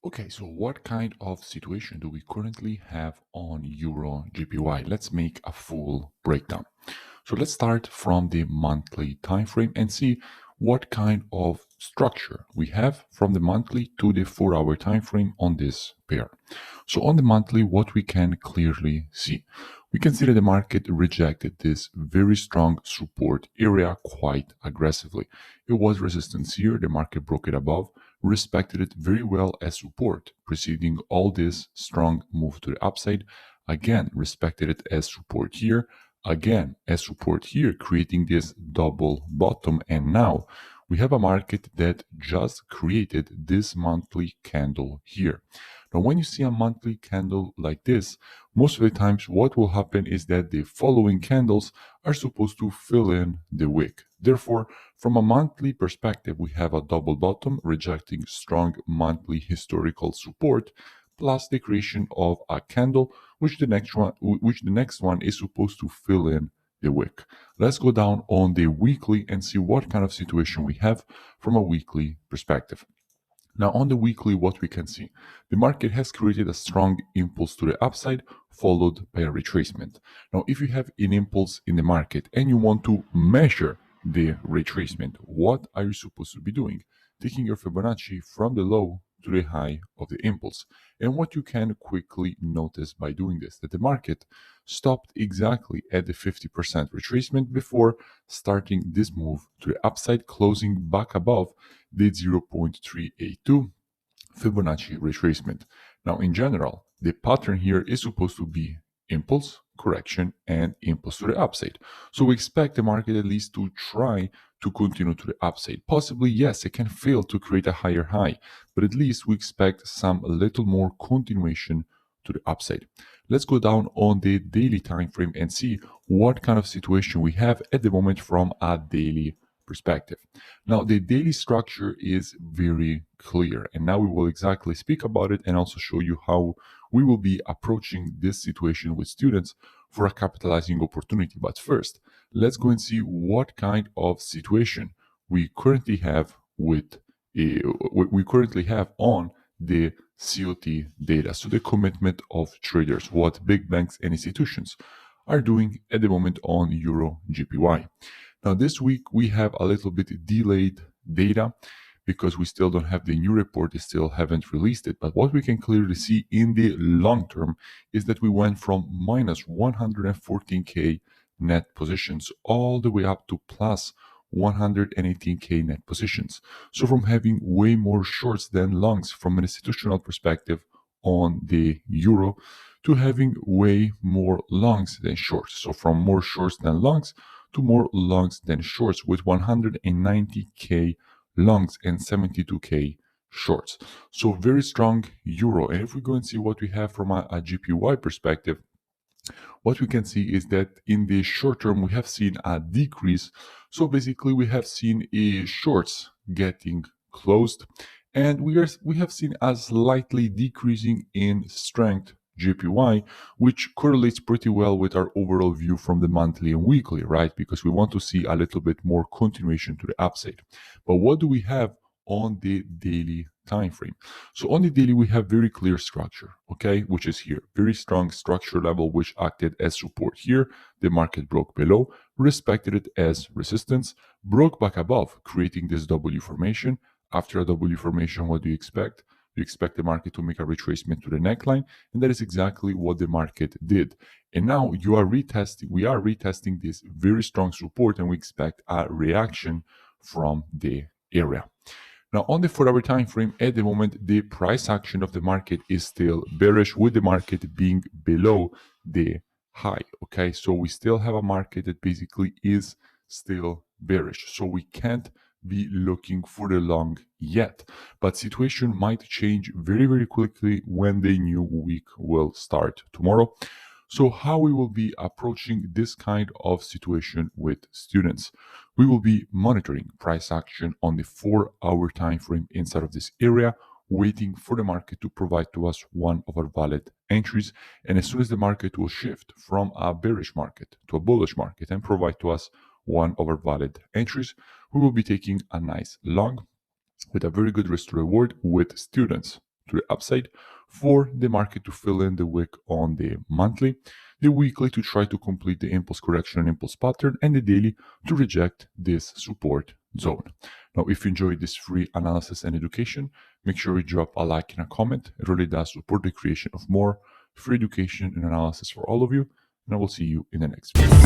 Okay, so what kind of situation do we currently have on Euro GPY? Let's make a full breakdown. So let's start from the monthly time frame and see what kind of structure we have from the monthly to the 4-hour time frame on this pair. So on the monthly, what we can clearly see, we can see that the market rejected this very strong support area quite aggressively. It was resistance here, the market broke it above, respected it very well as support, preceding all this strong move to the upside. Again, respected it as support here, again as support here, creating this double bottom. And now we have a market that just created this monthly candle here. Now, when you see a monthly candle like this, most of the times what will happen is that the following candles are supposed to fill in the wick. Therefore, from a monthly perspective, we have a double bottom rejecting strong monthly historical support, plus the creation of a candle, which the next one is supposed to fill in the wick. Let's go down on the weekly and see what kind of situation we have from a weekly perspective. Now, on the weekly, what we can see, the market has created a strong impulse to the upside, followed by a retracement. Now, if you have an impulse in the market and you want to measure the retracement, what are you supposed to be doing? Taking your Fibonacci from the low to the high of the impulse. And what you can quickly notice by doing this, that the market stopped exactly at the 50% retracement before starting this move to the upside, closing back above the 0.382 Fibonacci retracement. Now, in general, the pattern here is supposed to be impulse, correction, and impulse to the upside. So we expect the market at least to try to continue to the upside. Possibly, yes, it can fail to create a higher high, but at least we expect some a little more continuation to the upside. Let's go down on the daily time frame and see what kind of situation we have at the moment from a daily perspective. Now, the daily structure is very clear, and now we will exactly speak about it and also show you how we will be approaching this situation with students for a capitalizing opportunity. But first, let's go and see what kind of situation we currently have on the COT data, so the commitment of traders, what big banks and institutions are doing at the moment on Euro GPY. Now, this week we have a little bit delayed data because we still don't have the new report, they still haven't released it. But what we can clearly see in the long term is that we went from minus 114K net positions all the way up to plus 118K net positions. So from having way more shorts than longs from an institutional perspective on the euro to having way more longs than shorts. So from more shorts than longs to more longs than shorts with 190K longs and 72K shorts. So very strong euro. And if we go and see what we have from a GPY perspective, what we can see is that in the short term, we have seen a decrease. So basically, we have seen a shorts getting closed, and we have seen a slightly decreasing in strength GPY, which correlates pretty well with our overall view from the monthly and weekly, right? Because we want to see a little bit more continuation to the upside. But what do we have on the daily time frame? So on the daily, we have very clear structure, okay, which is here. Very strong structure level, which acted as support here. The market broke below, respected it as resistance, broke back above, creating this W formation. After a W formation, what do you expect? You expect the market to make a retracement to the neckline, and that is exactly what the market did. And now we are retesting this very strong support, and we expect a reaction from the area. Now, on the 4-hour time frame, at the moment, the price action of the market is still bearish, with the market being below the high. Okay, so we still have a market that basically is still bearish. So we can't be looking for the long yet, but situation might change very, very quickly when the new week will start tomorrow. So how we will be approaching this kind of situation with students? We will be monitoring price action on the 4-hour time frame inside of this area, waiting for the market to provide to us one of our valid entries. And as soon as the market will shift from a bearish market to a bullish market and provide to us one of our valid entries, we will be taking a nice long with a very good risk to reward with students to the upside, for the market to fill in the wick on the monthly, the weekly to try to complete the impulse correction and impulse pattern, and the daily to reject this support zone. Now, if you enjoyed this free analysis and education, make sure you drop a like and a comment. It really does support the creation of more free education and analysis for all of you, and I will see you in the next video.